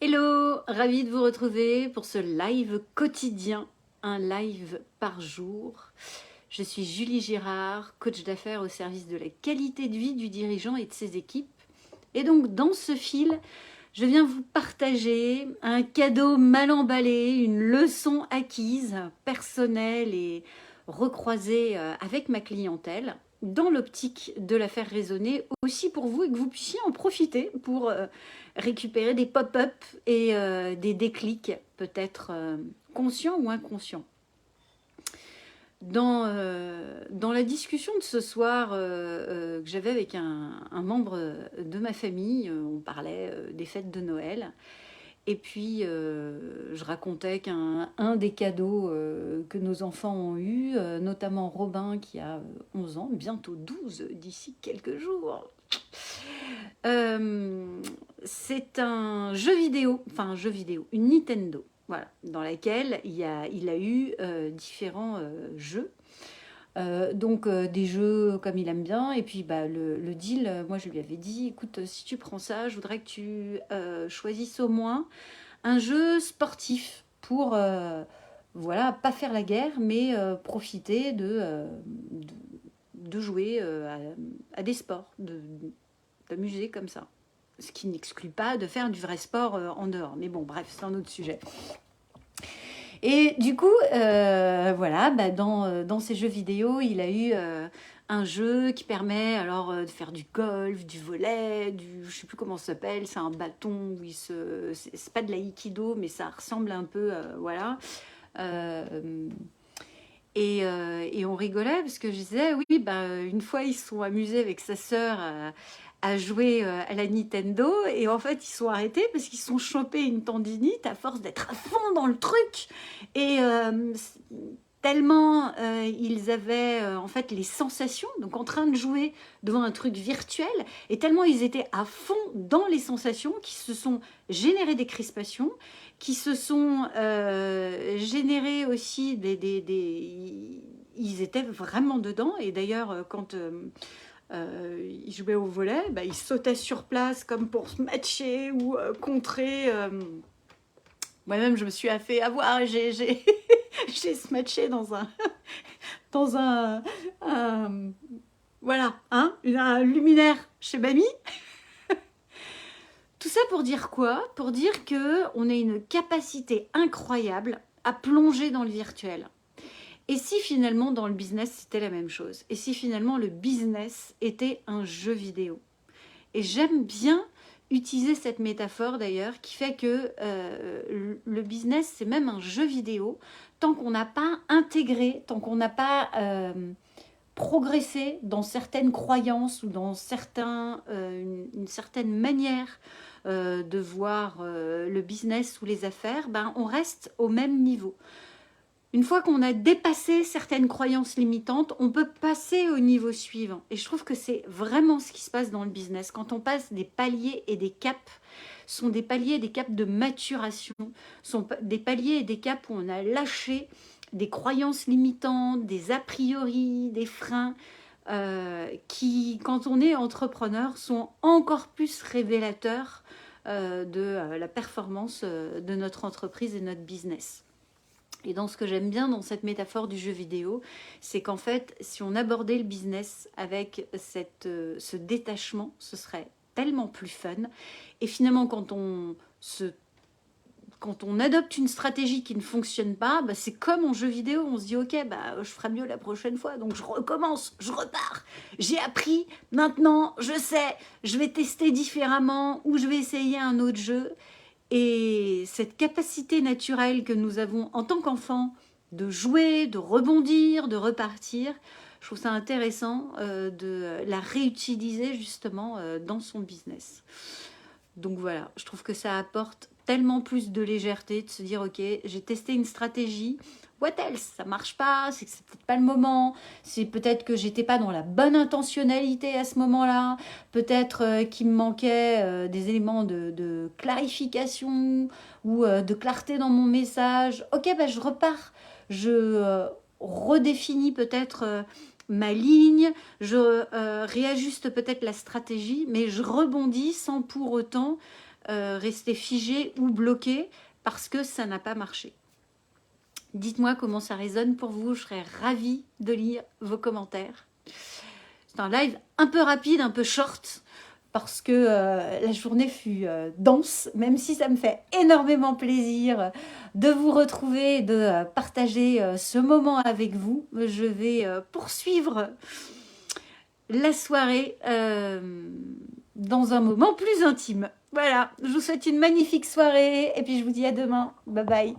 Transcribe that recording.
Hello, ravie de vous retrouver pour ce live quotidien, un live par jour. Je suis Julie Girard, coach d'affaires au service de la qualité de vie du dirigeant et de ses équipes. Et donc dans ce fil, je viens vous partager un cadeau mal emballé, une leçon acquise, personnelle et recroisée avec ma clientèle, dans l'optique de la faire résonner aussi pour vous et que vous puissiez en profiter pour récupérer des pop-up et des déclics, peut-être conscients ou inconscients. Dans la discussion de ce soir que j'avais avec un membre de ma famille, on parlait des fêtes de Noël. Et puis, je racontais qu'un des cadeaux que nos enfants ont eu, notamment Robin qui a 11 ans, bientôt 12 d'ici quelques jours, c'est un jeu vidéo, une Nintendo, voilà, dans laquelle il a eu différents jeux. Des jeux comme il aime bien, et puis le deal, moi je lui avais dit, écoute, si tu prends ça, je voudrais que tu choisisses au moins un jeu sportif pour, voilà, pas faire la guerre, mais profiter de jouer à des sports, d'amuser comme ça. Ce qui n'exclut pas de faire du vrai sport en dehors. Mais bon, bref, c'est un autre sujet. Et du coup, voilà, dans ces jeux vidéo, il a eu un jeu qui permet alors de faire du golf, du volley, je sais plus comment ça s'appelle, c'est un bâton où c'est pas de l'aïkido, mais ça ressemble un peu, voilà. Et on rigolait parce que je disais, oui, une fois ils se sont amusés avec sa sœur à jouer à la Nintendo, et en fait ils sont arrêtés parce qu'ils se sont chopés une tendinite à force d'être à fond dans le truc. Et tellement ils avaient en fait les sensations, donc en train de jouer devant un truc virtuel, et tellement ils étaient à fond dans les sensations qui se sont générées des crispations, qui se sont générées aussi ils étaient vraiment dedans. Et d'ailleurs quand ils jouaient au volley, ils sautaient sur place comme pour se matcher ou contrer. Moi-même, je me suis fait avoir. J'ai smatché dans voilà, un luminaire chez Mamie. Tout ça pour dire quoi? Pour dire qu'on a une capacité incroyable à plonger dans le virtuel. Et si finalement dans le business c'était la même chose? Et si finalement le business était un jeu vidéo? Et j'aime bien utiliser cette métaphore d'ailleurs, qui fait que le business c'est même un jeu vidéo, tant qu'on n'a pas intégré, tant qu'on n'a pas progressé dans certaines croyances ou dans une certaine manière de voir le business ou les affaires, on reste au même niveau. Une fois qu'on a dépassé certaines croyances limitantes, on peut passer au niveau suivant. Et je trouve que c'est vraiment ce qui se passe dans le business. Quand on passe des paliers et des caps, sont des paliers et des caps de maturation, sont des paliers et des caps où on a lâché des croyances limitantes, des a priori, des freins, qui, quand on est entrepreneur, sont encore plus révélateurs de la performance de notre entreprise et notre business. Et dans ce que j'aime bien dans cette métaphore du jeu vidéo, c'est qu'en fait, si on abordait le business avec ce détachement, ce serait tellement plus fun. Et finalement, quand on adopte une stratégie qui ne fonctionne pas, c'est comme en jeu vidéo, on se dit ok, je ferai mieux la prochaine fois, donc je recommence, je repars. J'ai appris, maintenant je sais, je vais tester différemment ou je vais essayer un autre jeu. Et cette capacité naturelle que nous avons en tant qu'enfants de jouer, de rebondir, de repartir, je trouve ça intéressant de la réutiliser justement dans son business. Donc voilà, je trouve que ça apporte tellement plus de légèreté de se dire ok, j'ai testé une stratégie, what else? Ça marche pas, c'est que c'est peut-être pas le moment, c'est peut-être que j'étais pas dans la bonne intentionnalité à ce moment-là, peut-être qu'il me manquait des éléments de clarification ou de clarté dans mon message. Ok, je repars, je redéfinis peut-être ma ligne, je réajuste peut-être la stratégie, mais je rebondis sans pour autant rester figé ou bloqué parce que ça n'a pas marché. Dites-moi comment ça résonne pour vous, je serais ravie de lire vos commentaires. C'est un live un peu rapide, un peu short, parce que la journée fut dense, même si ça me fait énormément plaisir de vous retrouver, de partager ce moment avec vous. Je vais poursuivre la soirée dans un moment plus intime. Voilà, je vous souhaite une magnifique soirée et puis je vous dis à demain. Bye bye.